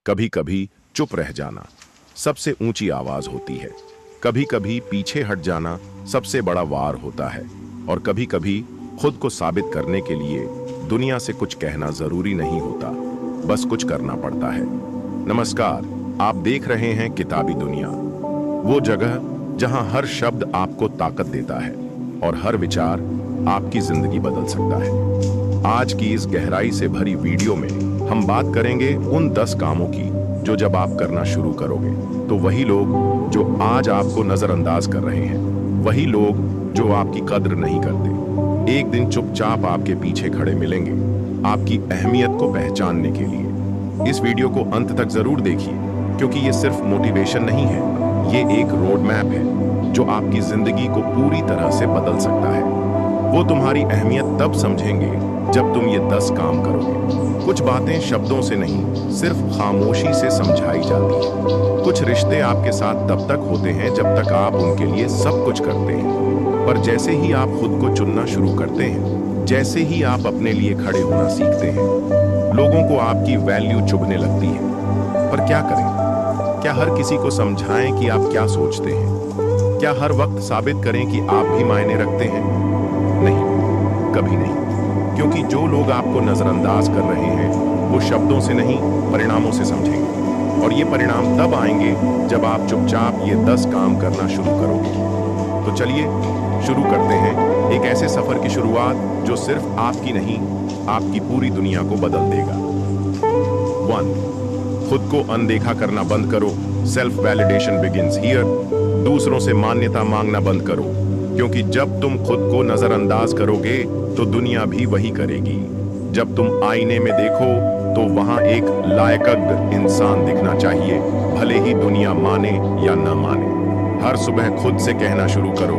कभी कभी चुप रह जाना सबसे ऊंची आवाज होती है। कभी कभी पीछे हट जाना सबसे बड़ा वार होता है। और कभी कभी खुद को साबित करने के लिए दुनिया से कुछ कहना जरूरी नहीं होता, बस कुछ करना पड़ता है। नमस्कार, आप देख रहे हैं किताबी दुनिया, वो जगह जहां हर शब्द आपको ताकत देता है और हर विचार आपकी जिंदगी बदल सकता है। आज की इस गहराई से भरी वीडियो में हम बात करेंगे उन 10 कामों की जो जब आप करना शुरू करोगे तो वही लोग जो आज आपको नजरअंदाज कर रहे हैं, वही लोग जो आपकी कद्र नहीं करते, एक दिन चुपचाप आपके पीछे खड़े मिलेंगे आपकी अहमियत को पहचानने के लिए। इस वीडियो को अंत तक जरूर देखिए, क्योंकि ये सिर्फ मोटिवेशन नहीं है, ये एक रोड मैप है जो आपकी जिंदगी को पूरी तरह से बदल सकता है। वो तुम्हारी अहमियत तब समझेंगे जब तुम ये 10 काम करोगे। कुछ बातें शब्दों से नहीं, सिर्फ खामोशी से समझाई जाती हैं। कुछ रिश्ते आपके साथ तब तक होते हैं जब तक आप उनके लिए सब कुछ करते हैं, पर जैसे ही आप खुद को चुनना शुरू करते हैं, जैसे ही आप अपने लिए खड़े होना सीखते हैं, लोगों को आपकी वैल्यू चुभने लगती है। पर क्या करें? क्या हर किसी को समझाएं कि आप क्या सोचते हैं? क्या हर वक्त साबित करें कि आप भी मायने रखते हैं? नहीं, कभी नहीं। क्योंकि जो लोग आपको नजरअंदाज कर रहे हैं वो शब्दों से नहीं, परिणामों से समझेंगे। और ये परिणाम तब आएंगे जब आप चुपचाप ये 10 काम करना शुरू करोगे। तो चलिए शुरू करते हैं एक ऐसे सफर की शुरुआत जो सिर्फ आपकी नहीं, आपकी पूरी दुनिया को बदल देगा। 1. खुद को अनदेखा करना बंद करो। Self validation begins here. दूसरों से मान्यता मांगना बंद करो, क्योंकि जब तुम खुद को नजरअंदाज करोगे तो दुनिया भी वही करेगी। जब तुम आईने में देखो तो वहां एक लायकद इंसान दिखना चाहिए, भले ही दुनिया माने या न माने। हर सुबह खुद से कहना शुरू करो,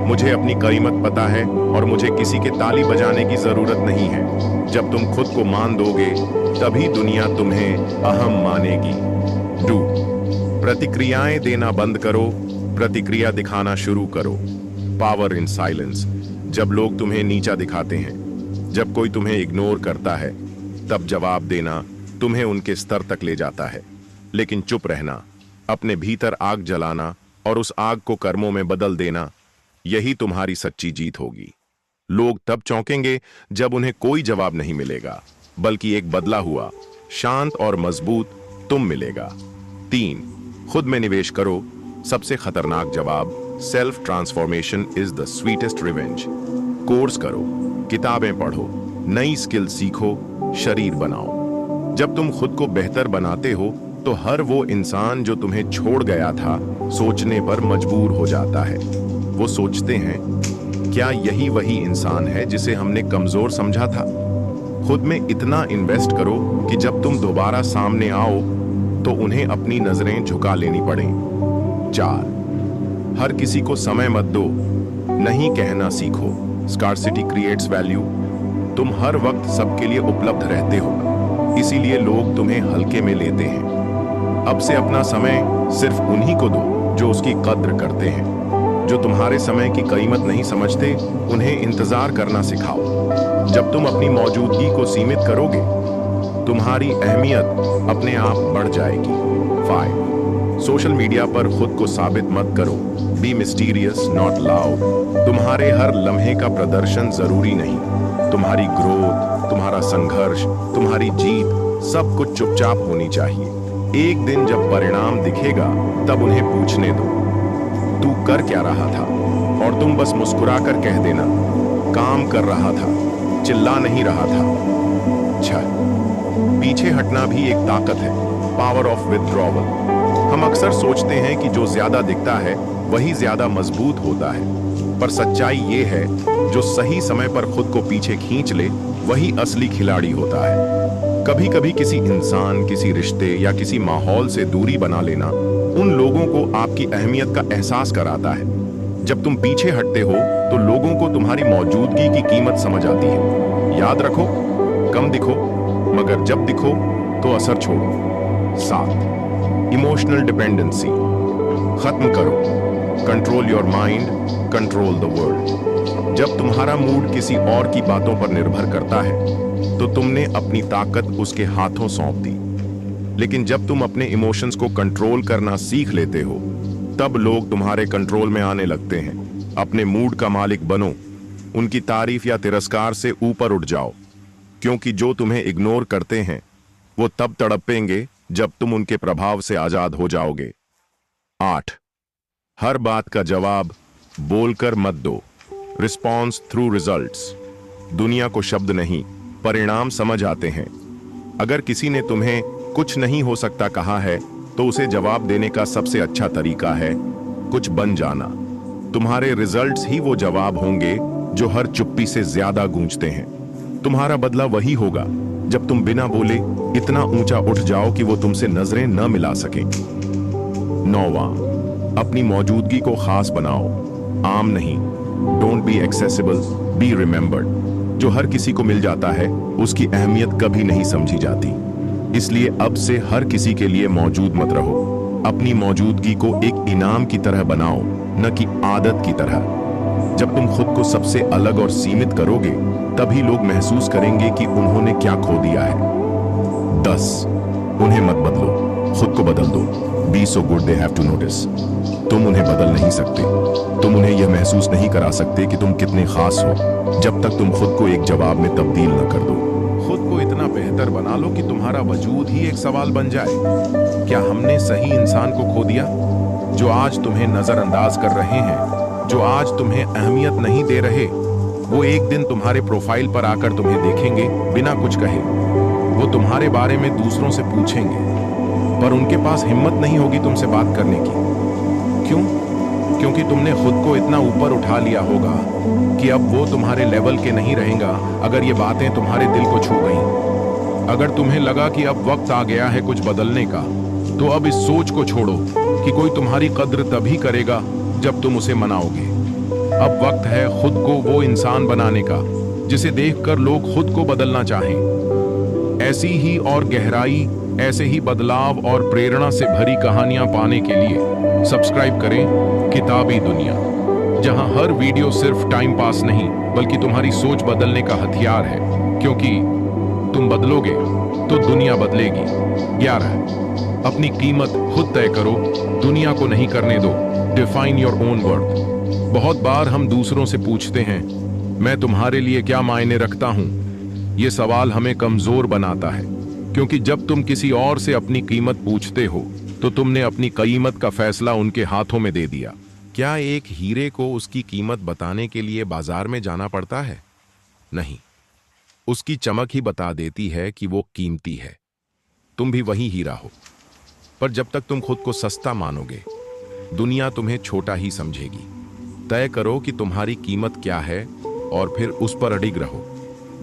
मुझे अपनी कीमत पता है और मुझे किसी के ताली बजाने की जरूरत नहीं है। जब तुम खुद को मान दोगे तभी दुनिया तुम्हें अहम मानेगी। 2. प्रतिक्रियाएं देना बंद करो, प्रतिक्रिया दिखाना शुरू करो। Power in silence. जब लोग तुम्हें नीचा दिखाते हैं, जब कोई तुम्हें इग्नोर करता है, तब जवाब देना तुम्हें उनके स्तर तक ले जाता है। लेकिन चुप रहना, अपने भीतर आग जलाना और उस आग को कर्मों में बदल देना, यही तुम्हारी सच्ची जीत होगी। लोग तब चौंकेंगे जब उन्हें कोई जवाब नहीं मिलेगा, बल्कि एक बदला हुआ, शांत और मजबूत तुम मिलेगा। 3. खुद में निवेश करो। सबसे खतरनाक जवाब, self transformation is the sweetest revenge. Course करो, किताबें पढ़ो, नई स्किल सीखो, शरीर बनाओ। जब तुम खुद को बेहतर बनाते हो तो हर वो इंसान जो तुम्हें छोड़ गया था सोचने पर मजबूर हो जाता है। वो सोचते हैं, क्या यही वही इंसान है जिसे हमने कमजोर समझा था? खुद में इतना इन्वेस्ट करो कि जब तुम दोबारा सामने आओ तो उन्हें अपनी नजरें झुका लेनी पड़े। 4. हर किसी को समय मत दो, नहीं कहना सीखो। Scarcity creates value. तुम हर वक्त सबके लिए उपलब्ध रहते हो, इसीलिए लोग तुम्हें हल्के में लेते हैं। अब से अपना समय सिर्फ उन्हीं को दो जो उसकी कद्र करते हैं। जो तुम्हारे समय की कीमत नहीं समझते, उन्हें इंतजार करना सिखाओ। जब तुम अपनी मौजूदगी को सीमित करोगे, तुम्हारी अहमियत अपने आप बढ़ जाएगी। 5. सोशल मीडिया पर खुद को साबित मत करो। Be mysterious, not loud. तुम्हारे हर लम्हे का प्रदर्शन जरूरी नहीं। तुम्हारी ग्रोथ, तुम्हारा संघर्ष, तुम्हारी जीत, सब कुछ चुपचाप होनी चाहिए। एक दिन जब परिणाम दिखेगा तब उन्हें पूछने दो, तू कर क्या रहा था? और तुम बस मुस्कुरा कर कह देना, काम कर रहा था, चिल्ला नहीं रहा था। 6. पीछे हटना भी एक ताकत है। Power of withdrawal. हम अक्सर सोचते हैं कि जो ज्यादा दिखता है वही ज्यादा मजबूत होता है, पर सच्चाई ये है, जो सही समय पर खुद को पीछे खींच ले वही असली खिलाड़ी होता है। कभी कभी किसी इंसान, किसी रिश्ते या किसी माहौल से दूरी बना लेना उन लोगों को आपकी अहमियत का एहसास कराता है। जब तुम पीछे हटते हो तो लोगों को तुम्हारी मौजूदगी की कीमत समझ आती है। याद रखो, कम दिखो, मगर जब दिखो तो असर छोड़ो। 7. इमोशनल डिपेंडेंसी खत्म करो। Control your mind, control the world. जब तुम्हारा मूड किसी और की बातों पर निर्भर करता है तो तुमने अपनी ताकत उसके हाथों सौंप दी। लेकिन जब तुम अपने इमोशंस को कंट्रोल करना सीख लेते हो, तब लोग तुम्हारे कंट्रोल में आने लगते हैं। अपने मूड का मालिक बनो, उनकी तारीफ या तिरस्कार से ऊपर उठ जाओ, क्योंकि जो तुम्हें इग्नोर करते हैं वो तब तड़पेंगे जब तुम उनके प्रभाव से आजाद हो जाओगे। 8. हर बात का जवाब बोलकर मत दो। Response through results. दुनिया को शब्द नहीं, परिणाम समझ आते हैं। अगर किसी ने तुम्हें कुछ नहीं हो सकता कहा है, तो उसे जवाब देने का सबसे अच्छा तरीका है कुछ बन जाना। तुम्हारे रिजल्ट्स ही वो जवाब होंगे जो हर चुप्पी से ज्यादा गूंजते हैं। तुम्हारा बदला वही होगा जब तुम बिना बोले इतना ऊंचा उठ जाओ कि वो तुमसे नजरें न मिला सके। 9वां, अपनी मौजूदगी को खास बनाओ, आम नहीं। Don't be accessible, be remembered. जो हर किसी को मिल जाता है उसकी अहमियत कभी नहीं समझी जाती। इसलिए अब से हर किसी के लिए मौजूद मत रहो। अपनी मौजूदगी को एक इनाम की तरह बनाओ, न कि आदत की तरह। जब तुम खुद को सबसे अलग और सीमित करोगे, तभी लोग महसूस करेंगे कि उन्होंने क्या खो दिया है। 10. उन्हें मत बदलो, खुद को बदल दो। Be so good they have to notice. तुम उन्हें बदल नहीं सकते। तुम उन्हें यह महसूस नहीं करा सकते कि तुम कितने खास हो, जब तक तुम खुद को एक जवाब में तब्दील न कर दो। खुद को इतना बेहतर बना लो कि तुम्हारा वजूद ही एक सवाल बन जाए। क्या हमने सही इंसान को खो दिया? जो आज तुम्हें नजरअंदाज कर रहे हैं, जो आज तुम्हें अहमियत नहीं दे रहे, वो एक दिन तुम्हारे प्रोफाइल पर आकर तुम्हें देखेंगे बिना कुछ कहे। वो तुम्हारे बारे में दूसरों से पूछेंगे, पर उनके पास हिम्मत नहीं होगी तुमसे बात करने की। क्यों? क्योंकि तुमने खुद को इतना ऊपर उठा लिया होगा कि अब वो तुम्हारे लेवल के नहीं रहेगा। अगर ये बातें तुम्हारे दिल को छू गईं, अगर तुम्हें लगा कि अब वक्त आ गया है कुछ बदलने का, तो अब इस सोच को छोड़ो कि कोई तुम्हारी कद्र तभी करेगा जब तुम उसे मनाओगे। अब वक्त है खुद को वो इंसान बनाने का जिसे देखकर लोग खुद को बदलना चाहें। ऐसी ही और गहराई, ऐसे ही बदलाव और प्रेरणा से भरी कहानियां पाने के लिए सब्सक्राइब करें किताबी दुनिया, जहां हर वीडियो सिर्फ टाइम पास नहीं बल्कि तुम्हारी सोच बदलने का हथियार है। क्योंकि तुम बदलोगे तो दुनिया बदलेगी। 11. अपनी कीमत खुद तय करो, दुनिया को नहीं करने दो। Define your own worth. बहुत बार हम दूसरों से पूछते हैं, मैं तुम्हारे लिए क्या मायने रखता हूं? यह सवाल हमें कमजोर बनाता है, क्योंकि जब तुम किसी और से अपनी कीमत पूछते हो तो तुमने अपनी कीमत का फैसला उनके हाथों में दे दिया। क्या एक हीरे को उसकी कीमत बताने के लिए बाजार में जाना पड़ता है? नहीं, उसकी चमक ही बता देती है कि वो कीमती है। तुम भी वही हीरा हो, पर जब तक तुम खुद को सस्ता मानोगे, दुनिया तुम्हें छोटा ही समझेगी। तय करो कि तुम्हारी कीमत क्या है और फिर उस पर अडिग रहो।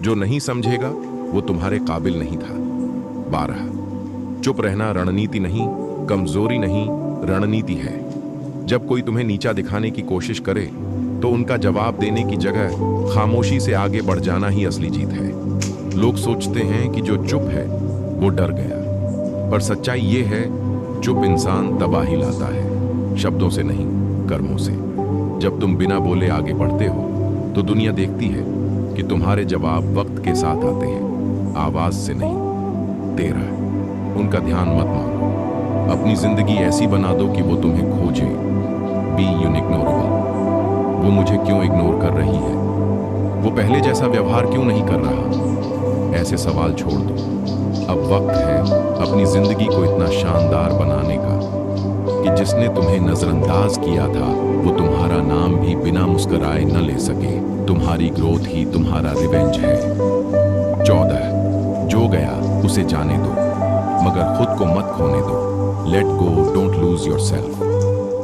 जो नहीं समझेगा वो तुम्हारे काबिल नहीं था। 12. चुप रहना रणनीति नहीं, कमजोरी नहीं, रणनीति है। जब कोई तुम्हें नीचा दिखाने की कोशिश करे तो उनका जवाब देने की जगह खामोशी से आगे बढ़ जाना ही असली जीत है। लोग सोचते हैं कि जो चुप है वो डर गया, पर सच्चाई ये है, चुप इंसान तबाही लाता है, शब्दों से नहीं, कर्मों से। जब तुम बिना बोले आगे बढ़ते हो तो दुनिया देखती है कि तुम्हारे जवाब वक्त के साथ आते हैं, आवाज से नहीं। 13. उनका ध्यान मत मांगो, अपनी जिंदगी ऐसी बना दो कि वो तुम्हें खोजे। बी यूनिग्नोरेबल। वो मुझे क्यों इग्नोर कर रही है? वो पहले जैसा व्यवहार क्यों नहीं कर रहा? ऐसे सवाल छोड़ दो। अब वक्त है अपनी जिंदगी को इतना शानदार बनाने का कि जिसने तुम्हें नजरअंदाज किया था वो तुम्हारा नाम भी बिना मुस्कुराए न ले सके। तुम्हारी ग्रोथ ही तुम्हारा रिवेंज है। 14. जो गया उसे जाने दो, मगर खुद को मत खोने दो। Let go, don't lose yourself.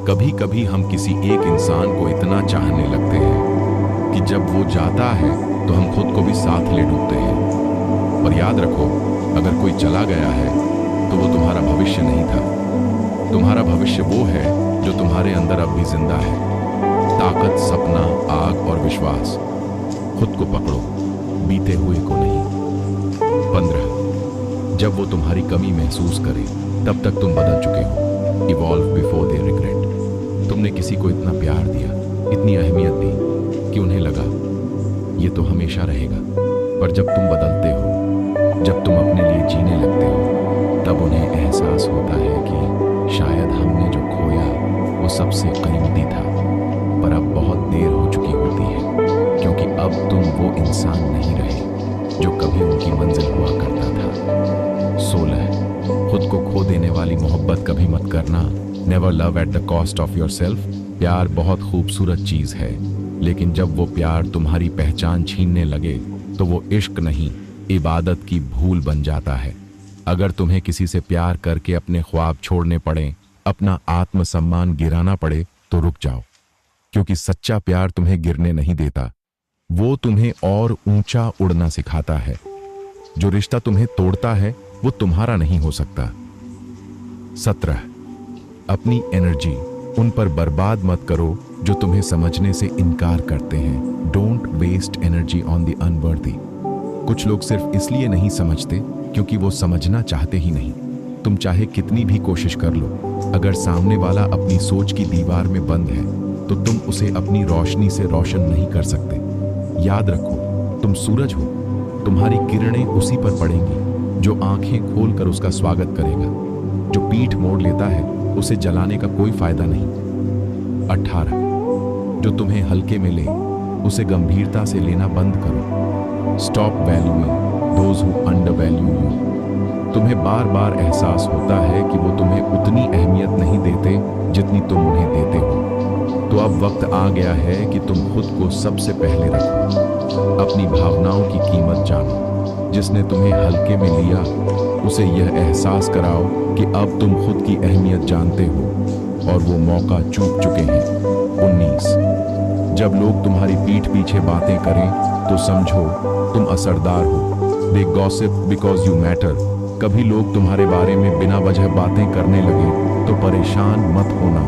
कभी कभी हम किसी एक इंसान को इतना चाहने लगते हैं कि जब वो जाता है तो हम खुद को भी साथ ले डूबते हैं। पर याद रखो, अगर कोई चला गया है तो वो तुम्हारा भविष्य नहीं था। तुम्हारा भविष्य वो है जो तुम्हारे अंदर अब भी जिंदा है। ताकत, सपना, आग और विश्वास। खुद को पकड़ो, बीते हुए को नहीं। 15. जब वो तुम्हारी कमी महसूस करे तब तक तुम बदल चुके हो। Evolve before they regret. तुमने किसी को इतना प्यार दिया, इतनी अहमियत दी कि उन्हें लगा ये तो हमेशा रहेगा। पर जब तुम बदलते हो, जब तुम अपने लिए जीने लगते हो, तब उन्हें एहसास होता है कि शायद हमने जो खोया वो सबसे कीमती था, पर अब बहुत देर हो चुकी होती है, क्योंकि अब तुम वो इंसान नहीं रहे जो कभी उनकी मंजिल हुआ करता था। 16 खुद को खो देने वाली मोहब्बत कभी मत करना। Never love at the cost of your self. प्यार बहुत खूबसूरत चीज है, लेकिन जब वो प्यार तुम्हारी पहचान छीनने लगे तो वो इश्क नहीं, इबादत की भूल बन जाता है। अगर तुम्हें किसी से प्यार करके अपने ख्वाब छोड़ने पड़े, अपना आत्मसम्मान गिराना पड़े, तो रुक जाओ, क्योंकि सच्चा प्यार तुम्हें गिरने नहीं देता, वो तुम्हें और ऊंचा उड़ना सिखाता है। जो रिश्ता तुम्हें तोड़ता है वो तुम्हारा नहीं हो सकता। 17 अपनी एनर्जी उन पर बर्बाद मत करो जो तुम्हें समझने से इनकार करते हैं। Don't waste energy on the unworthy. कुछ लोग सिर्फ इसलिए नहीं समझते क्योंकि वो समझना चाहते ही नहीं। तुम चाहे कितनी भी कोशिश कर लो, अगर सामने वाला अपनी सोच की दीवार में बंद है तो तुम उसे अपनी रोशनी से रोशन नहीं कर सकते। याद रखो, तुम सूरज हो, तुम्हारी किरणें उसी पर पड़ेंगी जो आंखें खोलकर उसका स्वागत करेगा। जो पीठ मोड़ लेता है उसे जलाने का कोई फायदा नहीं। 18 जो तुम्हें हल्के में ले उसे गंभीरता से लेना बंद करो। Stop valuing those who undervalue you. तुम्हें बार बार एहसास होता है कि वो तुम्हें उतनी अहमियत नहीं देते जितनी तुम उन्हें देते हो। तो अब वक्त आ गया है कि तुम खुद को सबसे पहले रखो। अपनी भावनाओं की कीमत जानो। जिसने तुम्हें हल्के में लिया उसे यह एहसास कराओ कि अब तुम खुद की अहमियत जानते हो और वो मौका चूक चुके हैं। 19 जब लोग तुम्हारी पीठ पीछे बातें करें तो समझो तुम असरदार हो। They gossip because you matter। कभी लोग तुम्हारे बारे में बिना वजह बातें करने लगे तो परेशान मत होना।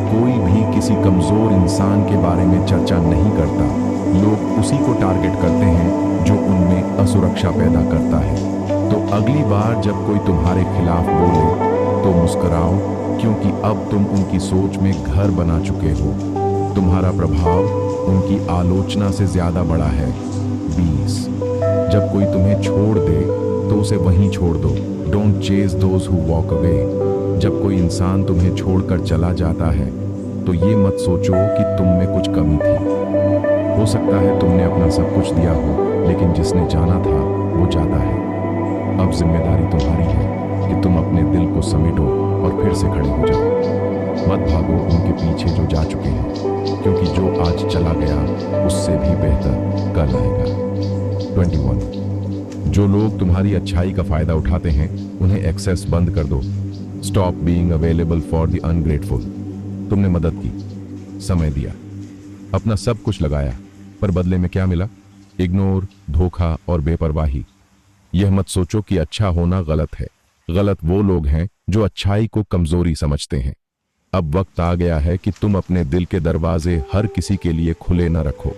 कोई भी किसी कमजोर इंसान के बारे में चर्चा नहीं करता। लोग उसी को टारगेट करते हैं जो उनमें असुरक्षा पैदा करता है। तो अगली बार जब कोई तुम्हारे खिलाफ बोले तो मुस्कुराओ, क्योंकि अब तुम उनकी सोच में घर बना चुके हो। तुम्हारा प्रभाव उनकी आलोचना से ज्यादा बड़ा है। 20 जब कोई तुम्हें छोड़ दे तो उसे वहीं छोड़ दो। Don't chase those who walk away. जब कोई इंसान तुम्हें छोड़कर चला जाता है तो ये मत सोचो कि तुम में कुछ कमी थी। हो सकता है तुमने अपना सब कुछ दिया हो, लेकिन जिसने जाना था वो जाता है। अब जिम्मेदारी तुम्हारी है कि तुम अपने दिल को समेटो और फिर से खड़े हो जाओ। मत भागो उनके पीछे जो जा चुके हैं, क्योंकि जो आज चला गया उससे भी बेहतर कल आएगा। 21 जो लोग तुम्हारी अच्छाई का फायदा उठाते हैं उन्हें एक्सेस बंद कर दो। Stop being available for the ungrateful. तुमने मदद की, समय दिया, अपना सब कुछ लगाया, पर बदले में क्या मिला? इग्नोर, धोखा और बेपरवाही। यह मत सोचो कि अच्छा होना गलत है। गलत वो लोग हैं जो अच्छाई को कमजोरी समझते हैं। अब वक्त आ गया है कि तुम अपने दिल के दरवाजे हर किसी के लिए खुले न रखो।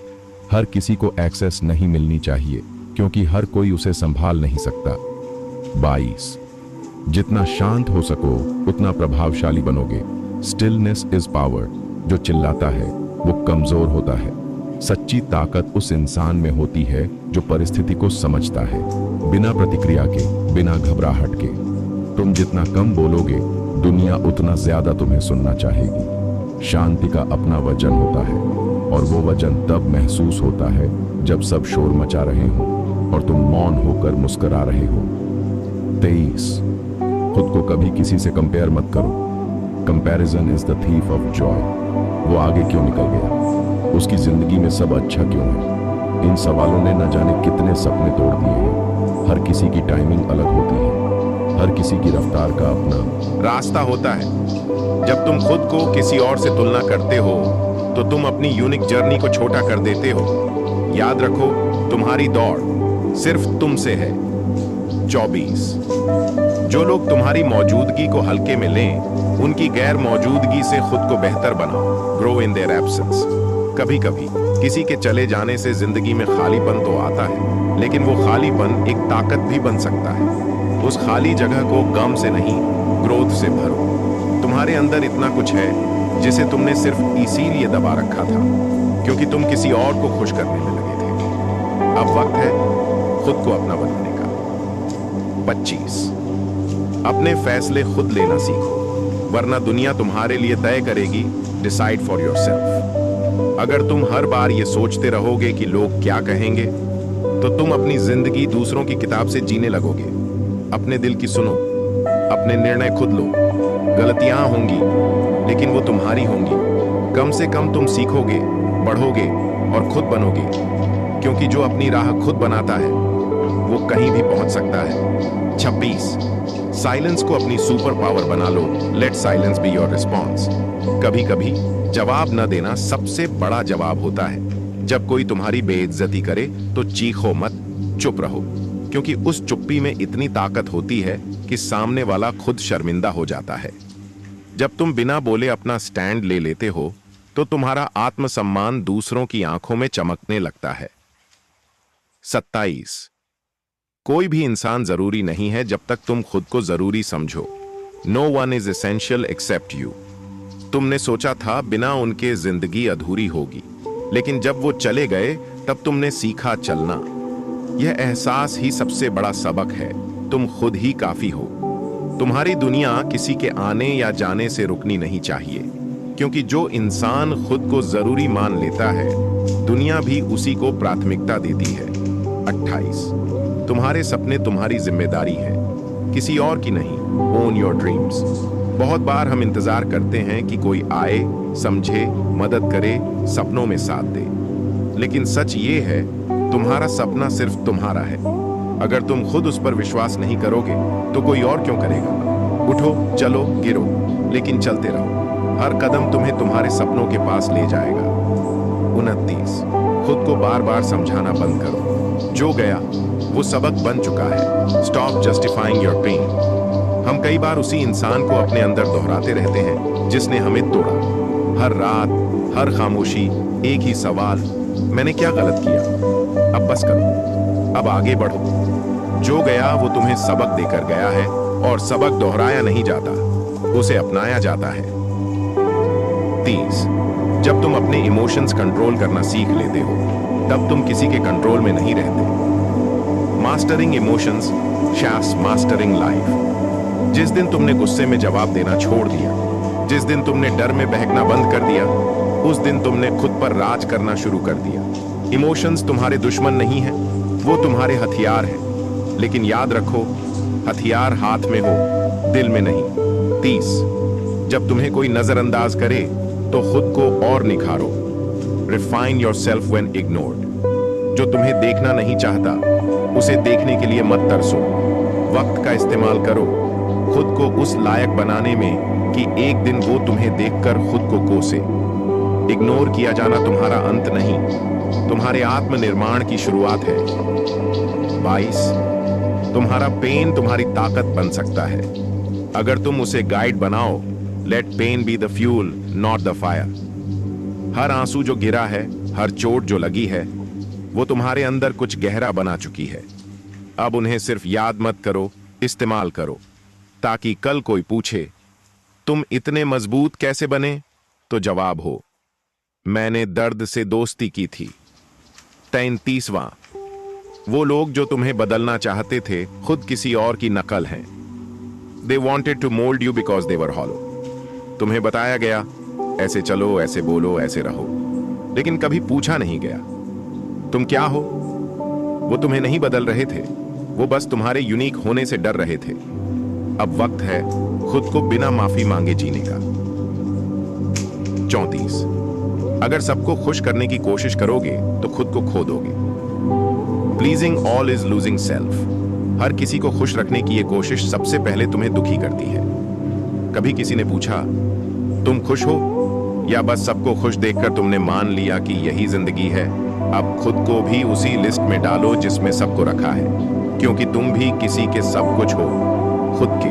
हर किसी को एक्सेस नहीं मिलनी चाहिए, क्योंकि हर कोई उसे संभाल नहीं सकता। 22 जितना शांत हो सको उतना प्रभावशाली बनोगे। Stillness is power. जो चिल्लाता है वो कमजोर होता है। सच्ची ताकत उस इंसान में होती है जो परिस्थिति को समझता है, बिना प्रतिक्रिया के, बिना घबराहट के। तुम जितना कम बोलोगे दुनिया उतना ज्यादा तुम्हें सुनना चाहेगी। शांति का अपना वजन होता है, और वो वजन तब महसूस होता है जब सब शोर मचा रहे हो और तुम मौन होकर मुस्कुरा रहे हो। 23 खुद को कभी किसी से कंपेयर मत करो। Comparison is the thief of Joy. वो आगे क्यों निकल गया? उसकी जिंदगी में सब अच्छा क्यों है? इन सवालों ने न जाने कितने सपने तोड़ दिए हैं। हर किसी की टाइमिंग अलग होती है, हर किसी की रफ्तार का अपना रास्ता होता है। जब तुम खुद को किसी और से तुलना करते हो तो तुम अपनी यूनिक जर्नी को छोटा कर देते हो। याद रखो, तुम्हारी दौड़ सिर्फ तुमसे है। 24 जो लोग तुम्हारी मौजूदगी को हल्के में लें उनकी गैर मौजूदगी से खुद को बेहतर बनाओ। Grow in their absence. कभी कभी किसी के चले जाने से जिंदगी में खालीपन तो आता है, लेकिन वो खालीपन एक ताकत भी बन सकता है। उस खाली जगह को गम से नहीं, ग्रोथ से भरो। तुम्हारे अंदर इतना कुछ है जिसे तुमने सिर्फ इसीलिए दबा रखा था क्योंकि तुम किसी और को खुश करने में लगे थे। अब वक्त है खुद को अपना बनाने का। 25 अपने फैसले खुद लेना सीखो, वरना दुनिया तुम्हारे लिए तय करेगी। Decide for yourself. अगर तुम हर बार ये सोचते रहोगे कि लोग क्या कहेंगे, तो तुम अपनी जिंदगी दूसरों की किताब से जीने लगोगे। अपने दिल की सुनो, अपने निर्णय खुद लो। गलतियां होंगी, लेकिन वो तुम्हारी होंगी। कम से कम तुम सीखोगे, बढ़ोगे और खुद बनोगे, क्योंकि जो अपनी राह खुद बनाता है वो कहीं भी पहुंच सकता है। 26, साइलेंस को अपनी सुपर पावर बना लो। Let silence be your response. कभी कभी जवाब न देना सबसे बड़ा जवाब होता है। जब कोई तुम्हारी बेइज्जती करे तो चीखो मत, चुप रहो, क्योंकि उस चुप्पी में इतनी ताकत होती है कि सामने वाला खुद शर्मिंदा हो जाता है। जब तुम बिना बोले अपना स्टैंड ले लेते हो तो तुम्हारा आत्मसम्मान दूसरों की आंखों में चमकने लगता है। 27, कोई भी इंसान जरूरी नहीं है जब तक तुम खुद को जरूरी समझो। No one is essential except you. तुमने सोचा था बिना उनके जिंदगी अधूरी होगी, लेकिन जब वो चले गए तब तुमने सीखा चलना। यह एहसास ही सबसे बड़ा सबक है। तुम खुद ही काफी हो। तुम्हारी दुनिया किसी के आने या जाने से रुकनी नहीं चाहिए, क्योंकि जो इंसान खुद को जरूरी मान लेता है, दुनिया भी उसी को प्राथमिकता देती है। 28, तुम्हारे सपने तुम्हारी जिम्मेदारी है, किसी और की नहीं। Own your dreams. बहुत बार हम इंतजार करते हैं कि कोई आए, समझे, मदद करे, सपनों में साथ दे, लेकिन सच ये है तुम्हारा सपना सिर्फ तुम्हारा है। अगर तुम खुद उस पर विश्वास नहीं करोगे तो कोई और क्यों करेगा। उठो, चलो, गिरो, लेकिन चलते रहो। हर कदम तुम्हें तुम्हारे सपनों के पास ले जाएगा। 29, खुद को बार बार समझाना बंद करो। जो गया वो सबक बन चुका है। Stop justifying your pain. हम कई बार उसी इंसान को अपने अंदर दोहराते रहते हैं जिसने हमें तोड़ा। हर रात, हर खामोशी, एक ही सवाल, मैंने क्या गलत किया। अब बस करो, अब आगे बढ़ो। जो गया वो तुम्हें सबक देकर गया है, और सबक दोहराया नहीं जाता, उसे अपनाया जाता है। 30, जब तुम अपने इमोशंस कंट्रोल करना सीख लेते हो तब तुम किसी के कंट्रोल में नहीं रहते। Mastering emotions shapes mastering life. जिस दिन तुमने गुस्से में जवाब देना छोड़ दिया, जिस दिन तुमने डर में बहकना बंद कर दिया, उस दिन तुमने खुद पर राज करना शुरू कर दिया। इमोशंस तुम्हारे दुश्मन नहीं हैं, वो तुम्हारे हथियार हैं। लेकिन याद रखो, हथियार हाथ में हो, दिल में नहीं। 30, जब तुम्हें कोई नजरअंदाज करे तो खुद को और निखारो। Refine yourself when ignored. जो तुम्हें देखना नहीं चाहता उसे देखने के लिए मत तरसो। वक्त का इस्तेमाल करो खुद को उस लायक बनाने में कि एक दिन वो तुम्हें देखकर खुद को कोसे। इग्नोर किया जाना तुम्हारा अंत नहीं, तुम्हारे आत्मनिर्माण की शुरुआत है। 22, तुम्हारा पेन तुम्हारी ताकत बन सकता है अगर तुम उसे गाइड बनाओ। Let pain be the fuel not the fire. हर आंसू जो गिरा है, हर चोट जो लगी है, वो तुम्हारे अंदर कुछ गहरा बना चुकी है। अब उन्हें सिर्फ याद मत करो, इस्तेमाल करो, ताकि कल कोई पूछे तुम इतने मजबूत कैसे बने, तो जवाब हो, मैंने दर्द से दोस्ती की थी। 33वां, वो लोग जो तुम्हें बदलना चाहते थे खुद किसी और की नकल हैं। They wanted to mold you because they were hollow। तुम्हें बताया गया ऐसे चलो, ऐसे बोलो, ऐसे रहो, लेकिन कभी पूछा नहीं गया तुम क्या हो। वो तुम्हें नहीं बदल रहे थे, वो बस तुम्हारे यूनिक होने से डर रहे थे। अब वक्त है खुद को बिना माफी मांगे जीने का। 34, अगर सबको खुश करने की कोशिश करोगे तो खुद को खो दोगे। Pleasing all is losing self. हर किसी को खुश रखने की यह कोशिश सबसे पहले तुम्हें दुखी करती है। कभी किसी ने पूछा तुम खुश हो, या बस सबको खुश देखकर तुमने मान लिया कि यही जिंदगी है। अब खुद को भी उसी लिस्ट में डालो जिसमें सबको रखा है, क्योंकि तुम भी किसी के सब कुछ हो, खुद के।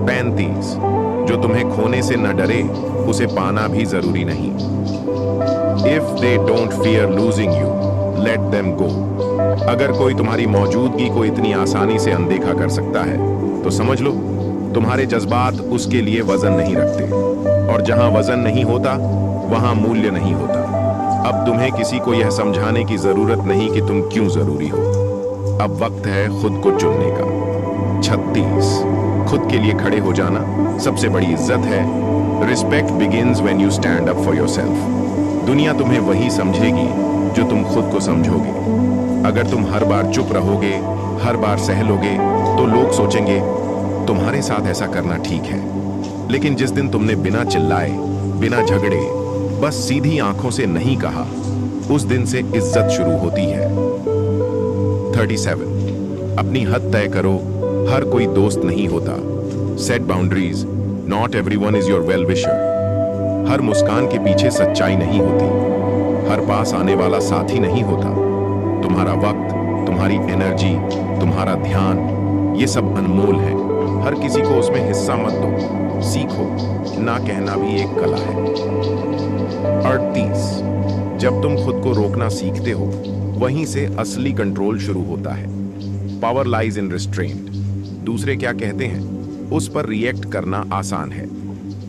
35, जो तुम्हें खोने से न डरे उसे पाना भी जरूरी नहीं। If they don't fear losing you, let them go. अगर कोई तुम्हारी मौजूदगी को इतनी आसानी से अनदेखा कर सकता है तो समझ लो तुम्हारे जज्बात उसके लिए वजन नहीं रखते, और जहां वजन नहीं होता वहां मूल्य नहीं होता। अब तुम्हें किसी को यह समझाने की जरूरत नहीं कि तुम क्यों जरूरी हो। अब वक्त है खुद को चुनने का। 36 खुद के लिए खड़े हो जाना सबसे बड़ी इज्जत है। Respect begins when you stand up for yourself. दुनिया तुम्हें वही समझेगी जो तुम खुद को समझोगे। अगर तुम हर बार चुप रहोगे, हर बार सह लोगे, तो लोग सोचेंगे तुम्हारे साथ ऐसा करना ठीक है। लेकिन जिस दिन तुमने बिना चिल्लाए, बिना झगड़े, बस सीधी आंखों से नहीं कहा, उस दिन से इज्जत शुरू होती है। 37 अपनी हद तय करो। हर कोई दोस्त नहीं होता। Set boundaries. Not everyone is your well wisher. हर मुस्कान के पीछे सच्चाई नहीं होती। हर पास आने वाला साथी नहीं होता। तुम्हारा वक्त, तुम्हारी एनर्जी, तुम्हारा ध्यान, ये सब अनमोल है। हर किसी को उसमें हिस्सा मत दो। सीखो, ना कहना भी एक कला है। 38 जब तुम खुद को रोकना सीखते हो, वहीं से असली कंट्रोल शुरू होता है। Power lies in restraint. दूसरे क्या कहते हैं उस पर रिएक्ट करना आसान है,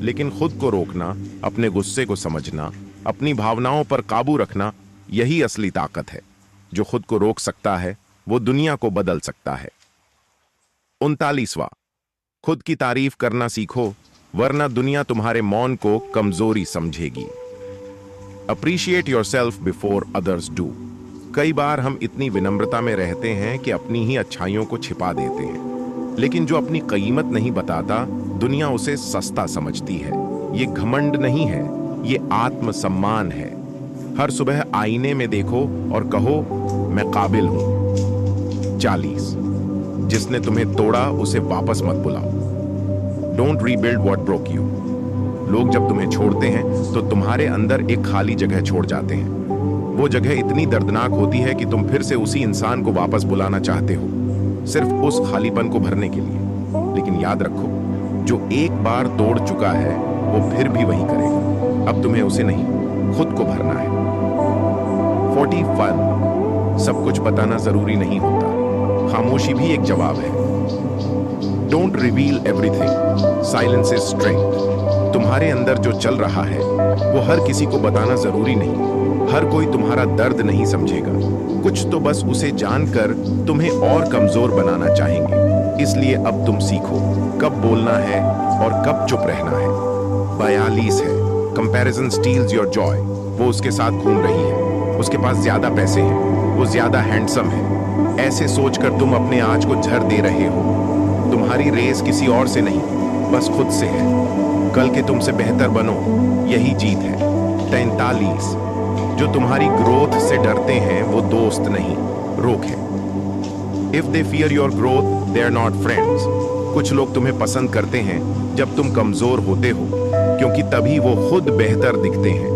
लेकिन खुद को रोकना, अपने गुस्से को समझना, अपनी भावनाओं पर काबू रखना, यही असली ताकत है। जो खुद को रोक सकता है वो दुनिया को बदल सकता है। 39वां खुद की तारीफ करना सीखो, वरना दुनिया तुम्हारे मौन को कमजोरी समझेगी। Appreciate yourself before others do. कई बार हम इतनी विनम्रता में रहते हैं कि अपनी ही अच्छाइयों को छिपा देते हैं, लेकिन जो अपनी कीमत नहीं बताता, दुनिया उसे सस्ता समझती है। ये घमंड नहीं है, ये आत्मसम्मान है। हर सुबह आईने में देखो और कहो मैं काबिल हूं। 40 जिसने तुम्हें तोड़ा उसे वापस मत बुलाओ। Don't rebuild what broke you. लोग जब तुम्हें छोड़ते हैं तो तुम्हारे अंदर एक खाली जगह छोड़ जाते हैं। वो जगह इतनी दर्दनाक होती है कि तुम फिर से उसी इंसान को वापस बुलाना चाहते हो, सिर्फ उस खालीपन को भरने के लिए। लेकिन याद रखो, जो एक बार तोड़ चुका है वो फिर भी वही करेगा। अब तुम्हें उसे नहीं, खुद को भरना है। 41 सब कुछ बताना जरूरी नहीं होता। खामोशी भी एक जवाब है। Don't reveal everything. Silence is strength. तुम्हारे अंदर जो चल रहा है वो हर किसी को बताना जरूरी नहीं। हर कोई तुम्हारा दर्द नहीं समझेगा। कुछ तो बस उसे जानकर तुम्हें और कमजोर बनाना चाहेंगे। इसलिए अब तुम सीखो कब बोलना है और कब चुप रहना है। 42 है कंपैरिजन स्टील्स योर जॉय। वो उसके साथ घूम रही है, उसके पास ज्यादा पैसे हैं, वो ज्यादा हैंडसम है। ऐसे सोचकर तुम अपने आज को झर दे रहे हो। तुम्हारी रेस किसी और से नहीं, बस खुद से है। कल के तुमसे बेहतर बनो, यही जीत है। 43 जो तुम्हारी ग्रोथ से डरते हैं वो दोस्त नहीं, रोक है। If they fear your growth they are not friends. कुछ लोग तुम्हें पसंद करते हैं जब तुम कमजोर होते हो, क्योंकि तभी वो खुद बेहतर दिखते हैं।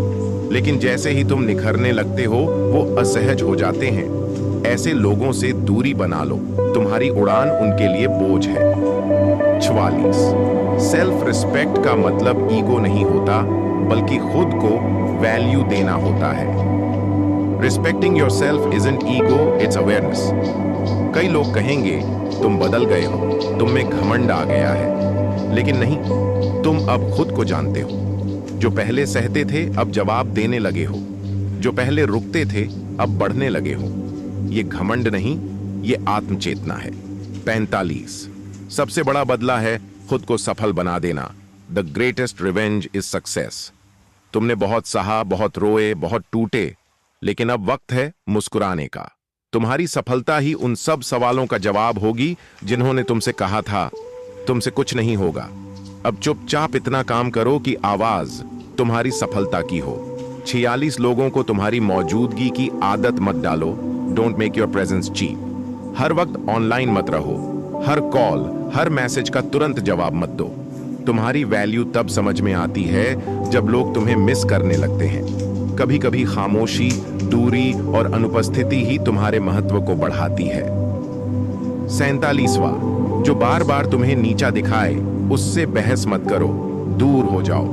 लेकिन जैसे ही तुम निखरने लगते हो वो असहज हो जाते हैं। ऐसे लोगों से दूरी बना लो, तुम्हारी उड़ान उनके लिए बोझ है। 44 सेल्फ रिस्पेक्ट का मतलब ईगो नहीं होता, बल्कि खुद को वैल्यू देना होता है। Respecting yourself isn't ego, it's awareness. कई लोग कहेंगे तुम बदल गए हो, तुम में घमंड आ गया है। लेकिन नहीं, तुम अब खुद को जानते हो। जो पहले सहते थे अब जवाब देने लगे हो। जो पहले रुकते थे अब बढ़ने लगे हो। ये घमंड नहीं, ये आत्मचेतना है। 45 सबसे बड़ा बदला है खुद को सफल बना देना। The greatest revenge is success. तुमने बहुत सहा, बहुत रोए, बहुत टूटे, लेकिन अब वक्त है मुस्कुराने का। तुम्हारी सफलता ही उन सब सवालों का जवाब होगी जिन्होंने तुमसे कहा था तुमसे कुछ नहीं होगा। अब चुपचाप इतना काम करो कि आवाज तुम्हारी सफलता की हो। 46 लोगों को तुम्हारी मौजूदगी की आदत मत डालो। Don't make your presence cheap. हर वक्त ऑनलाइन मत रहो। हर कॉल, हर मैसेज का तुरंत जवाब मत दो। तुम्हारी वैल्यू तब समझ में आती है जब लोग तुम्हें मिस करने लगते हैं। कभी कभी खामोशी, दूरी और अनुपस्थिति ही तुम्हारे महत्व को बढ़ाती है। 47वां जो बार बार तुम्हें नीचा दिखाए उससे बहस मत करो, दूर हो जाओ।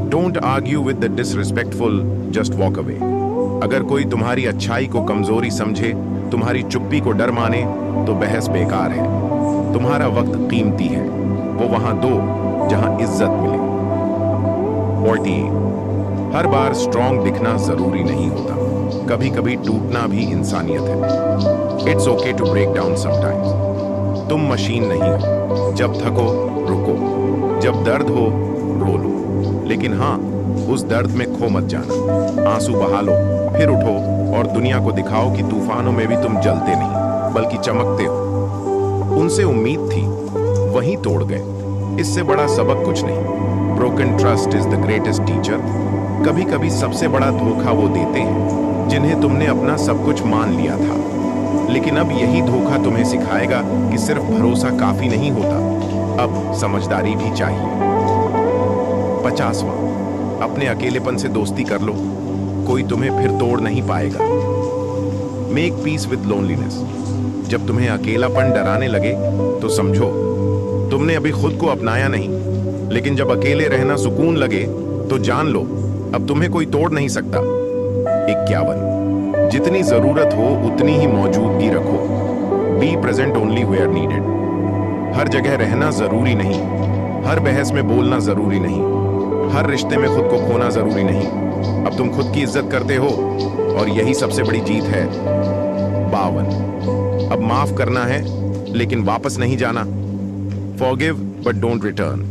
Don't argue with the disrespectful, just walk away. अगर कोई तुम्हारी अच्छाई को कमजोरी समझे, तुम्हारी चुप्पी को डर माने, तो बहस बेकार है। तुम्हारा वक्त कीमती है, वो वहां दो जहां इज्जत मिले। 48 हर बार स्ट्रॉन्ग दिखना जरूरी नहीं होता। कभी कभी टूटना भी इंसानियत है। It's okay to break down sometimes. तुम मशीन नहीं हो। जब थको रुको, जब दर्द हो रो लो, लेकिन हाँ, उस दर्द में खो मत जाना। आंसू बहा लो, फिर उठो और दुनिया को दिखाओ कि तूफानों में भी तुम जलते नहीं बल्कि चमकते हो। उनसे उम्मीद थी, वहीं तोड़ गए। इससे बड़ा सबक कुछ नहीं। Broken trust is the greatest teacher. कभी कभी सबसे बड़ा धोखा वो देते हैं जिन्हें तुमने अपना सब कुछ मान लिया था, लेकिन अब यही धोखा तुम्हें सिखाएगा कि सिर्फ भरोसा काफी नहीं होता, अब समझदारी भी चाहिए। 50वां, अपने अकेलेपन से दोस्ती कर लो, कोई तुम्हें फिर तोड़ नहीं पाएगा। Make peace with loneliness. जब तुम्हें अकेलापन डराने लगे तो समझो तुमने अभी खुद को अपनाया नहीं, लेकिन जब अकेले रहना सुकून लगे तो जान लो अब तुम्हें कोई तोड़ नहीं सकता। 51, जितनी जरूरत हो उतनी ही मौजूदगी रखो। Be present only where needed. हर जगह रहना जरूरी नहीं, हर बहस में बोलना जरूरी नहीं, हर रिश्ते में खुद को खोना जरूरी नहीं। अब तुम खुद की इज्जत करते हो और यही सबसे बड़ी जीत है। 52, अब माफ करना है लेकिन वापस नहीं जाना। Forgive but don't return.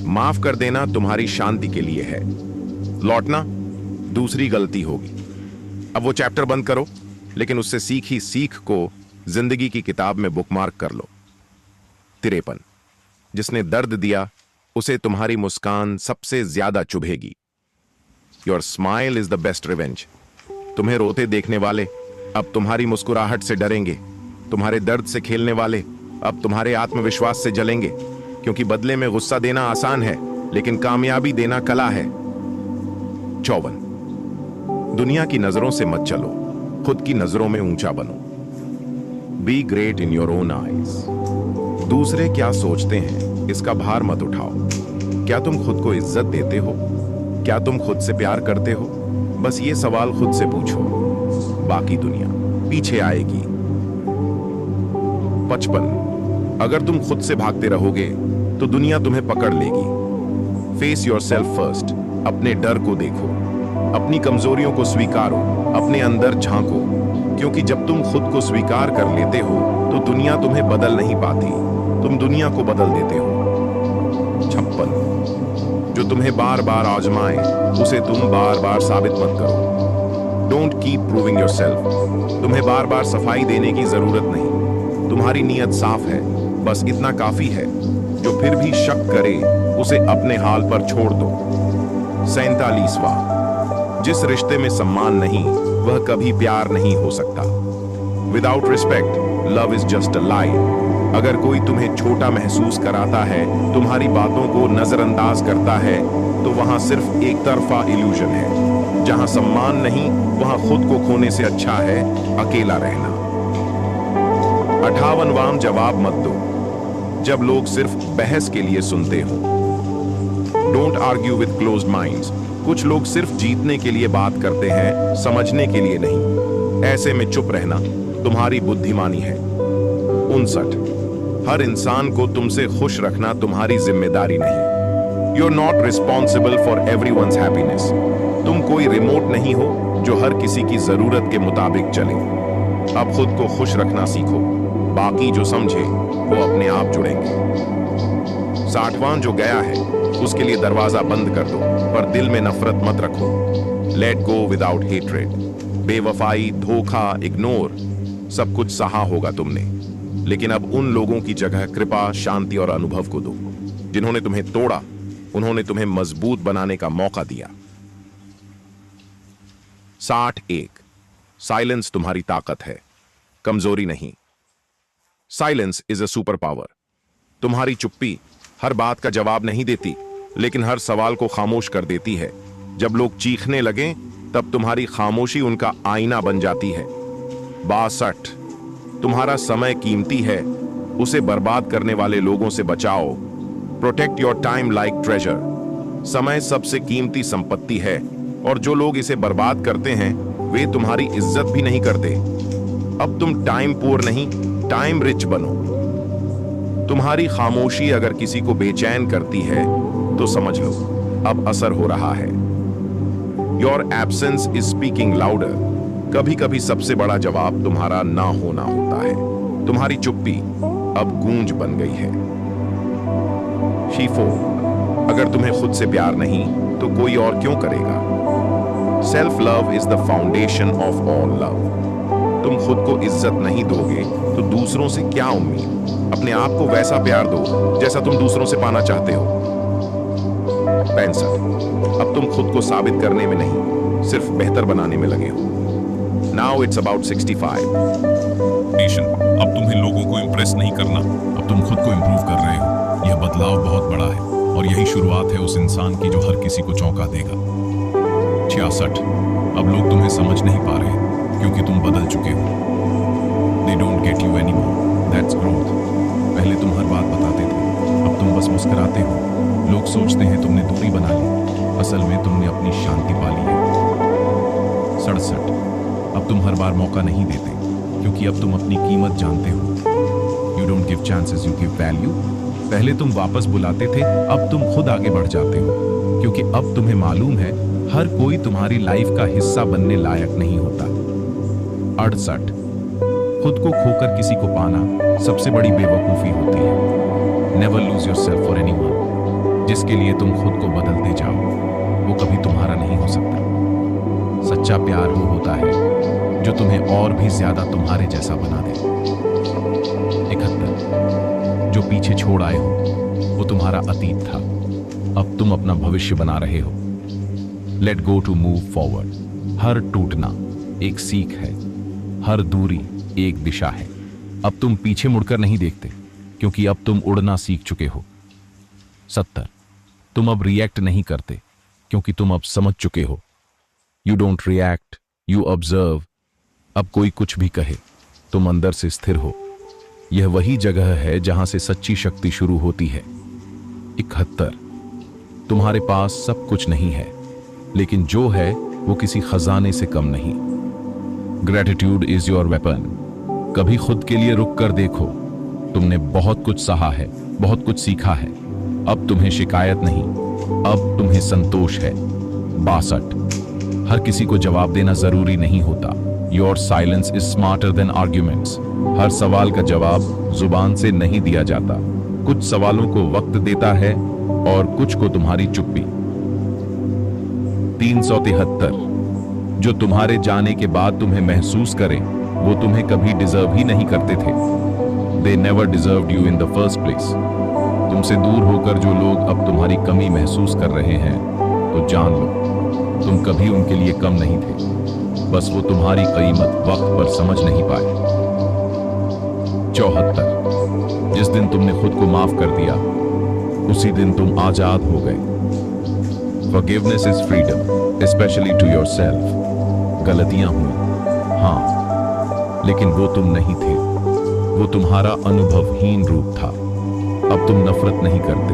माफ कर देना तुम्हारी शांति के लिए है, लौटना दूसरी गलती होगी। अब वो चैप्टर बंद करो, लेकिन उससे सीखी सीख को जिंदगी की किताब में बुकमार्क कर लो। 53, जिसने दर्द दिया उसे तुम्हारी मुस्कान सबसे ज्यादा चुभेगी। Your smile is the best revenge. तुम्हें रोते देखने वाले अब तुम्हारी मुस्कुराहट से डरेंगे। तुम्हारे दर्द से खेलने वाले अब तुम्हारे आत्मविश्वास से जलेंगे, क्योंकि बदले में गुस्सा देना आसान है लेकिन कामयाबी देना कला है। 54, दुनिया की नजरों से मत चलो, खुद की नजरों में ऊंचा बनो। Be great in your own eyes. दूसरे क्या सोचते हैं इसका भार मत उठाओ। क्या तुम खुद को इज्जत देते हो? क्या तुम खुद से प्यार करते हो? बस ये सवाल खुद से पूछो, बाकी दुनिया पीछे आएगी। 55, अगर तुम खुद से भागते रहोगे तो दुनिया तुम्हें पकड़ लेगी। Face your self first. अपने डर को देखो, अपनी कमजोरियों को स्वीकारो, अपने अंदर झांको, क्योंकि जब तुम खुद को स्वीकार कर लेते हो तो दुनिया तुम्हें बदल नहीं पाती, तुम दुनिया को बदल देते हो। 56, जो तुम्हें बार बार आजमाए उसे तुम बार बार साबित मत करो। Don't keep proving yourself. तुम्हें बार बार सफाई देने की जरूरत नहीं, तुम्हारी नीयत साफ है, बस इतना काफी है। जो फिर भी शक करे उसे अपने हाल पर छोड़ दो। 47वां, जिस रिश्ते में सम्मान नहीं वह कभी प्यार नहीं हो सकता। Without respect love is just a lie. अगर कोई तुम्हें छोटा महसूस कराता है, तुम्हारी बातों को नजरअंदाज करता है, तो वहां सिर्फ एक तरफा इल्यूजन है। जहां सम्मान नहीं वहां खुद को खोने से अच्छा है अकेला रहना। 58वां जवाब मत दो जब लोग सिर्फ बहस के लिए सुनते हो। Don't argue with closed minds. कुछ लोग सिर्फ जीतने के लिए बात करते हैं, समझने के लिए नहीं। ऐसे में चुप रहना तुम्हारी बुद्धिमानी है। 59, हर इंसान को तुमसे खुश रखना तुम्हारी जिम्मेदारी नहीं। You are not responsible for everyone's happiness. तुम कोई रिमोट नहीं हो जो हर किसी की जरूरत के मुताबिक चले। अब खुद को खुश रखना सीखो, बाकी जो समझे वो अपने आप जुड़ेंगे। 60वां जो गया है उसके लिए दरवाजा बंद कर दो, पर दिल में नफरत मत रखो। Let go without hatred. बेवफाई, धोखा, इग्नोर सब कुछ सहा होगा तुमने, लेकिन अब उन लोगों की जगह कृपा, शांति और अनुभव को दो। जिन्होंने तुम्हें तोड़ा उन्होंने तुम्हें मजबूत बनाने का मौका दिया। 61, साइलेंस तुम्हारी ताकत है, कमजोरी नहीं। Silence is a super power. तुम्हारी चुप्पी हर बात का जवाब नहीं देती, लेकिन हर सवाल को खामोश कर देती है। जब लोग चीखने लगें तब तुम्हारी खामोशी उनका आईना बन जाती है। 62, तुम्हारा समय कीमती है, उसे बर्बाद करने वाले लोगों से बचाओ। Protect your time like treasure. समय सबसे कीमती संपत्ति है, और जो लोग इसे बर्बाद करते हैं वे तुम्हारी इज्जत भी नहीं करते। अब तुम टाइम पुअर नहीं, टाइम रिच बनो। तुम्हारी खामोशी अगर किसी को बेचैन करती है तो समझ लो अब असर हो रहा है। Your absence is speaking louder. कभी कभी सबसे बड़ा जवाब तुम्हारा ना होना होता है। तुम्हारी चुप्पी अब गूंज बन गई है। शीफो, अगर तुम्हें खुद से प्यार नहीं तो कोई और क्यों करेगा? Self love is the foundation of all love. तुम खुद को इज्जत नहीं दोगे तो दूसरों से क्या उम्मीद? अपने आप को वैसा प्यार दो जैसा तुम दूसरों से पाना चाहते हो। 65। अब तुम खुद को साबित करने में नहीं, सिर्फ बेहतर बनाने में लगे हो। Now it's about 65। नेशन, अब तुम्हें लोगों को इम्प्रेस नहीं करना, अब तुम खुद को इम्प्रूव कर रहे हो। यह बदलाव बहुत बड़ा है और यही शुरुआत है उस इंसान की जो हर किसी को चौंका देगा। 66। अब लोग तुम्हें समझ नहीं पा रहे क्योंकि तुम बदल चुके हो। They don't get you anymore. That's growth. पहले तुम हर बात बताते थे, अब तुम बस मुस्कुराते हो। लोग सोचते हैं तुमने दूरी बना ली, असल में तुमने अपनी शांति पा ली है। 67। अब तुम हर बार मौका नहीं देते क्योंकि अब तुम अपनी कीमत जानते हो। You don't give chances, you give value. पहले तुम वापस बुलाते थे, अब तुम खुद आगे बढ़ जाते हो क्योंकि अब तुम्हें मालूम है हर कोई तुम्हारी लाइफ का हिस्सा बनने लायक नहीं होता। 68। खुद को खोकर किसी को पाना सबसे बड़ी बेवकूफी होती है। Never lose yourself for anyone. जिसके लिए तुम खुद को बदलते जाओ वो कभी तुम्हारा नहीं हो सकता। सच्चा प्यार वो होता है जो तुम्हें और भी ज्यादा तुम्हारे जैसा बना दे। 71। जो पीछे छोड़ आए हो वो तुम्हारा अतीत था, अब तुम अपना भविष्य बना रहे हो। Let go to move forward. हर टूटना एक सीख है, हर दूरी एक दिशा है। अब तुम पीछे मुड़कर नहीं देखते क्योंकि अब तुम उड़ना सीख चुके हो। 70। तुम अब रिएक्ट नहीं करते क्योंकि तुम अब समझ चुके हो। You don't react, you observe. अब कोई कुछ भी कहे तुम अंदर से स्थिर हो। यह वही जगह है जहां से सच्ची शक्ति शुरू होती है। 71। तुम्हारे पास सब कुछ नहीं है लेकिन जो है वो किसी खजाने से कम नहीं। Gratitude is your weapon. कभी खुद के लिए रुक कर देखो, तुमने बहुत कुछ सहा है, बहुत कुछ सीखा है। अब तुम्हें शिकायत नहीं, अब तुम्हें संतोष है। 62। हर किसी को जवाब देना जरूरी नहीं होता। Your silence is smarter than arguments. हर सवाल का जवाब जुबान से नहीं दिया जाता। कुछ सवालों को वक्त देता है और कुछ को तुम्हारी चुप्पी। 373। जो तुम्हारे जाने के बाद तुम्हें महसूस करें वो तुम्हें कभी डिजर्व ही नहीं करते थे। They never deserved you in the first place. तुमसे दूर होकर जो लोग अब तुम्हारी कमी महसूस कर रहे हैं तो जान लो तुम कभी उनके लिए कम नहीं थे, बस वो तुम्हारी कीमत वक्त पर समझ नहीं पाए। 74। जिस दिन तुमने खुद को माफ कर दिया उसी दिन तुम आजाद हो गए। Forgiveness is freedom, especially to yourself. गलतियां हुई, हाँ, लेकिन वो तुम नहीं थे, वो तुम्हारा अनुभवहीन रूप था। अब तुम नफरत नहीं करते,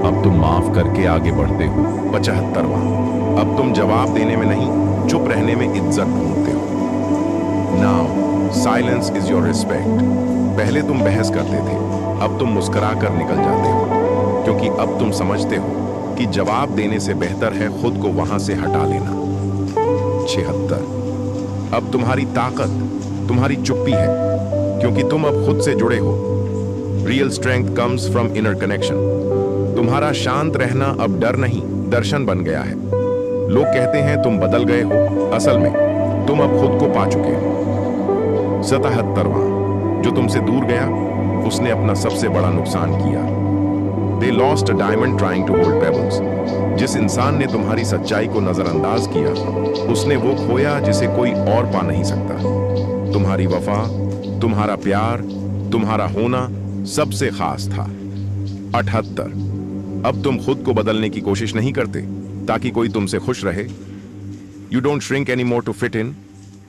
अब तुम माफ करके आगे बढ़ते हो। 75वां। अब तुम जवाब देने में नहीं, चुप रहने में इज्जत ढूंढते हो। Now silence is your respect. पहले तुम बहस करते थे, अब तुम मुस्कुरा कर निकल जाते हो क्योंकि अब तुम समझते हो कि जवाब देने से बेहतर है खुद को वहां से हटा लेना। 76। अब तुम्हारी ताकत तुम्हारी चुप्पी है क्योंकि तुम अब खुद से जुड़े हो। Real strength comes from inner connection. तुम्हारा शांत रहना अब डर नहीं, दर्शन बन गया है। लोग कहते हैं तुम बदल गए हो, असल में तुम अब खुद को पा चुके हो। 77वां। जो तुमसे दूर गया उसने अपना सबसे बड़ा नुकसान किया। They lost a diamond trying to hold pebbles. जिस इंसान ने तुम्हारी सच्चाई को नजरअंदाज किया उसने वो खोया जिसे कोई और पा नहीं सकता। तुम्हारी वफा, तुम्हारा प्यार, तुम्हारा होना सबसे खास था। 78। अब तुम खुद को बदलने की कोशिश नहीं करते ताकि कोई तुमसे खुश रहे। You don't shrink anymore to fit in.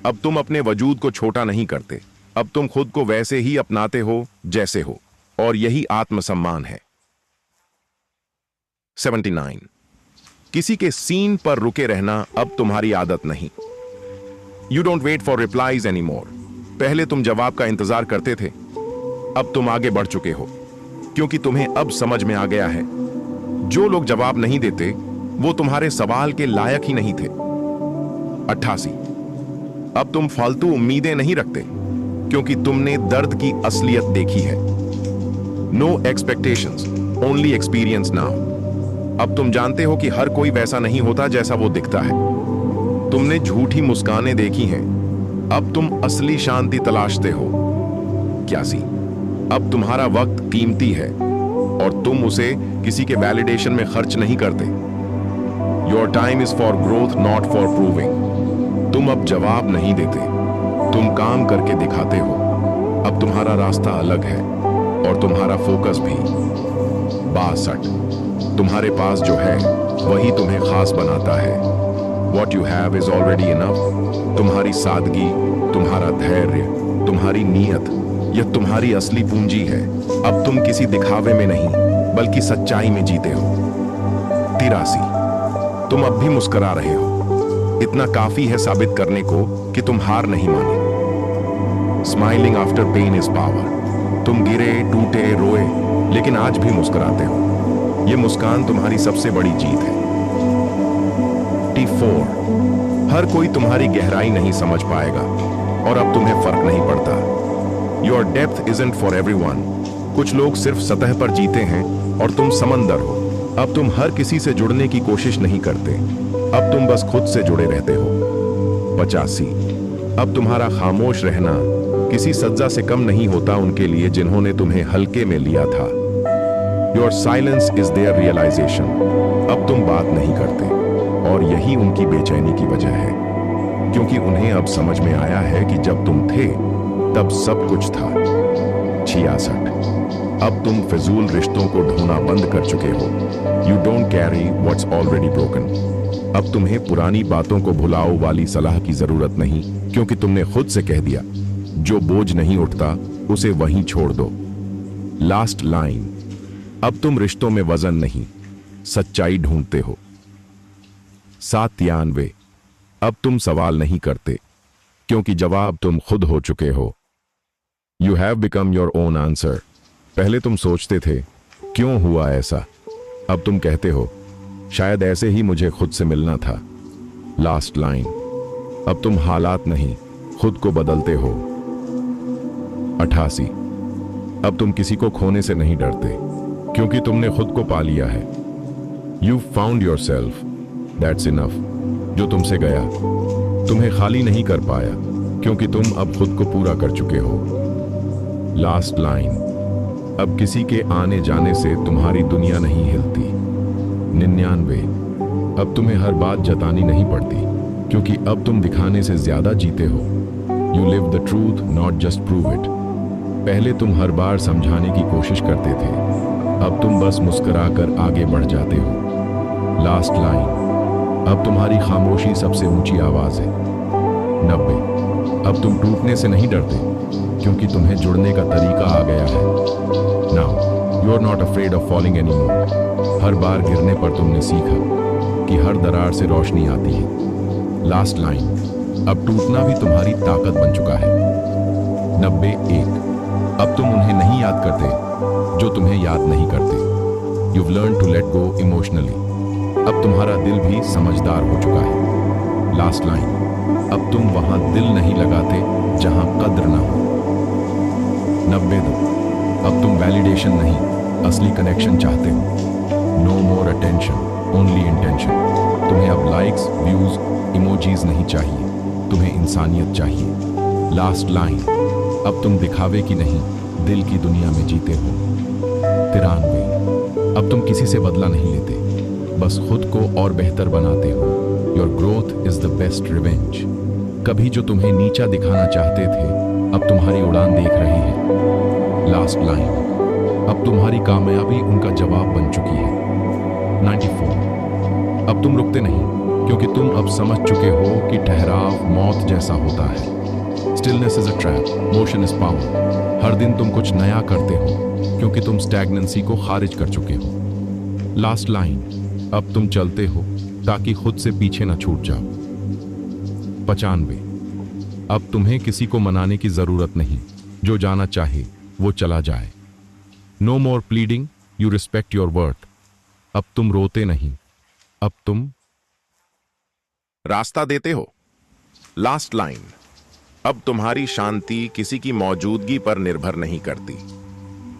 अब तुम अपने वजूद को छोटा नहीं करते, अब तुम खुद को वैसे ही अपनाते हो जैसे हो, और यही आत्मसम्मान है। 79। किसी के सीन पर रुके रहना अब तुम्हारी आदत नहीं। You don't wait for replies any more. पहले तुम जवाब का इंतजार करते थे, अब तुम आगे बढ़ चुके हो क्योंकि तुम्हें अब समझ में आ गया है जो लोग जवाब नहीं देते वो तुम्हारे सवाल के लायक ही नहीं थे। 88। अब तुम फालतू उम्मीदें नहीं रखते क्योंकि तुमने दर्द की असलियत देखी है। No expectations, only experience now. अब तुम जानते हो कि हर कोई वैसा नहीं होता जैसा वो दिखता है। तुमने झूठी मुस्कानें देखी हैं, अब तुम असली शांति तलाशते हो। क्या सी, अब तुम्हारा वक्त कीमती है और तुम उसे किसी के वैलिडेशन में खर्च नहीं करते। Your time is for growth, not for proving. तुम अब जवाब नहीं देते, तुम काम करके दिखाते हो। अब तुम्हारा रास्ता अलग है और तुम्हारा फोकस भी। 62, तुम्हारे पास जो है वही तुम्हें खास बनाता है। What you have is already enough. तुम्हारी सादगी, तुम्हारा धैर्य, तुम्हारी नीयत, यह तुम्हारी असली पूंजी है। अब तुम किसी दिखावे में नहीं बल्कि सच्चाई में जीते हो। 83, तुम अब भी मुस्कुरा रहे हो। इतना काफी है साबित करने को कि तुम हार नहीं माने। Smiling after pain is power. तुम गिरे, टूटे, रोए, लेकिन आज भी मुस्कुराते हो। यह मुस्कान तुम्हारी सबसे बड़ी जीत है। 84, हर कोई तुम्हारी गहराई नहीं समझ पाएगा और अब तुम्हें फर्क नहीं पड़ता। Your depth isn't for everyone. कुछ लोग सिर्फ सतह पर जीते हैं और तुम समंदर हो। अब तुम हर किसी से जुड़ने की कोशिश नहीं करते, अब तुम बस खुद से जुड़े रहते हो। 85, अब तुम्हारा खामोश रहना किसी सज्जा से कम नहीं होता उनके लिए जिन्होंने तुम्हें हल्के में लिया था। Your silence is their realization. अब तुम बात नहीं करते और यही उनकी बेचैनी की वजह है, क्योंकि उन्हें अब समझ में आया है कि जब तुम थे तब सब कुछ था। 66, अब तुम फिजूल रिश्तों को ढूंढना बंद कर चुके हो। You don't carry what's already broken. अब तुम्हें पुरानी बातों को भुलाओ वाली सलाह की जरूरत नहीं, क्योंकि तुमने खुद से कह दिया जो बोझ नहीं उठता उसे वहीं छोड़ दो। लास्ट लाइन, अब तुम रिश्तों में वजन नहीं सच्चाई ढूंढते हो। 97, अब तुम सवाल नहीं करते, क्योंकि जवाब तुम खुद हो चुके हो। You have become your own answer. पहले तुम सोचते थे क्यों हुआ ऐसा, अब तुम कहते हो शायद ऐसे ही मुझे खुद से मिलना था। लास्ट लाइन, अब तुम हालात नहीं खुद को बदलते हो। 88, अब तुम किसी को खोने से नहीं डरते, क्योंकि तुमने खुद को पा लिया है। You found your self, that's enough. जो तुमसे गया तुम्हें खाली नहीं कर पाया, क्योंकि तुम अब खुद को पूरा कर चुके हो। लास्ट लाइन, अब किसी के आने जाने से तुम्हारी दुनिया नहीं हिलती। 99, अब तुम्हें हर बात जतानी नहीं पड़ती, क्योंकि अब तुम दिखाने से ज्यादा जीते हो। You live the truth, not just prove it. पहले तुम हर बार समझाने की कोशिश करते थे, अब तुम बस मुस्कुराकर आगे बढ़ जाते हो। लास्ट लाइन, अब तुम्हारी खामोशी सबसे ऊंची आवाज है। 90, अब तुम टूटने से नहीं डरते, क्योंकि तुम्हें जुड़ने का तरीका आ गया है। Now you are not afraid of falling anymore. हर बार गिरने पर तुमने सीखा कि हर दरार से रोशनी आती है। लास्ट लाइन, अब टूटना भी तुम्हारी ताकत बन चुका है। 91, अब तुम उन्हें नहीं याद करते जो तुम्हें याद नहीं करते। You've learned to let go emotionally. अब तुम्हारा दिल भी समझदार हो चुका है। लास्ट लाइन, अब तुम वहां दिल नहीं लगाते जहां कद्र ना हो। 92, अब तुम वैलिडेशन नहीं असली कनेक्शन चाहते हो। No more attention, only intention. तुम्हें अब लाइक्स, व्यूज, इमोजीज नहीं चाहिए, तुम्हें इंसानियत चाहिए। लास्ट लाइन, अब तुम दिखावे की नहीं दिल की दुनिया में जीते हो। 93, अब तुम किसी से बदला नहीं लेते, बस खुद को और बेहतर बनाते हो। Your growth is the best revenge. कभी जो तुम्हें नीचा दिखाना चाहते थे अब तुम्हारी उड़ान देख रहे हैं। लास्ट लाइन, अब तुम्हारी कामयाबी उनका जवाब बन चुकी है। 94, अब तुम रुकते नहीं, क्योंकि तुम अब समझ चुके हो कि ठहराव मौत जैसा होता है। Stillness is a trap, motion is power. हर दिन तुम कुछ नया करते हो, क्योंकि तुम स्टैग्नेंसी को खारिज कर चुके हो। लास्ट लाइन, अब तुम चलते हो ताकि खुद से पीछे ना छूट जाओ। 95, अब तुम्हें किसी को मनाने की जरूरत नहीं, जो जाना चाहे वो चला जाए। No more pleading, you respect your worth. अब तुम रोते नहीं, अब तुम रास्ता देते हो। लास्ट लाइन, अब तुम्हारी शांति किसी की मौजूदगी पर निर्भर नहीं करती।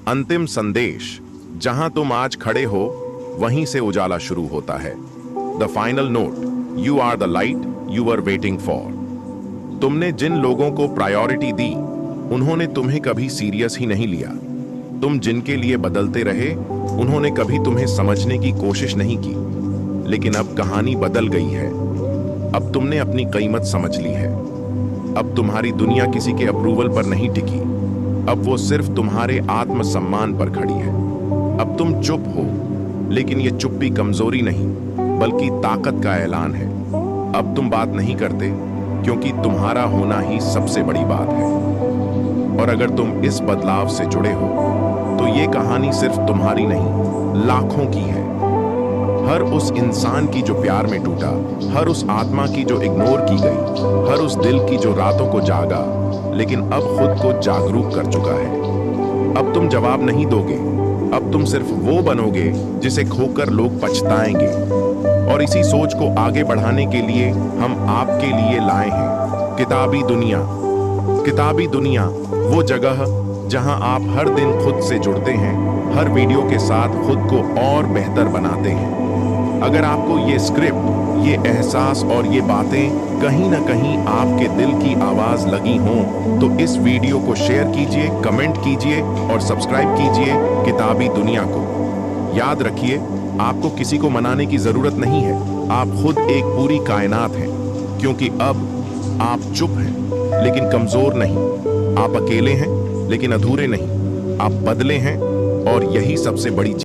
अंतिम संदेश, जहां तुम आज खड़े हो वहीं से उजाला शुरू होता है। The final note, you are the light you were waiting for. तुमने जिन लोगों को प्रायोरिटी दी उन्होंने तुम्हें कभी सीरियस ही नहीं लिया। तुम जिनके लिए बदलते रहे उन्होंने कभी तुम्हें समझने की कोशिश नहीं की। लेकिन अब कहानी बदल गई है। अब तुमने अपनी कीमत समझ ली है। अब तुम्हारी दुनिया किसी के अप्रूवल पर नहीं टिकी, अब वो सिर्फ तुम्हारे आत्मसम्मान पर खड़ी है। अब तुम चुप हो, लेकिन ये चुप्पी कमजोरी नहीं बल्कि ताकत का ऐलान है। अब तुम बात नहीं करते क्योंकि तुम्हारा होना ही सबसे बड़ी बात है। और अगर तुम इस बदलाव से जुड़े हो तो ये कहानी सिर्फ तुम्हारी नहीं, लाखों की है। हर उस इंसान की जो प्यार में टूटा, हर उस आत्मा की जो इग्नोर की गई, हर उस दिल की जो रातों को जागा लेकिन अब खुद को जागरूक कर चुका है। अब तुम जवाब नहीं दोगे, अब तुम सिर्फ वो बनोगे जिसे खोकर लोग पछताएंगे। और इसी सोच को आगे बढ़ाने के लिए हम आपके लिए लाए हैं किताबी दुनिया। किताबी दुनिया, वो जगह जहां आप हर दिन खुद से जुड़ते हैं, हर वीडियो के साथ खुद को और बेहतर बनाते हैं। अगर आपको ये स्क्रिप्ट, ये एहसास और ये बातें कहीं ना कहीं आपके दिल की आवाज लगी हों तो इस वीडियो को शेयर कीजिए, कमेंट कीजिए और सब्सक्राइब कीजिए किताबी दुनिया को। याद रखिए, आपको किसी को मनाने की जरूरत नहीं है। आप खुद एक पूरी कायनात हैं, क्योंकि अब आप चुप हैं लेकिन कमजोर नहीं। आप अकेले हैं लेकिन अधूरे नहीं। आप बदले हैं और यही सबसे बड़ी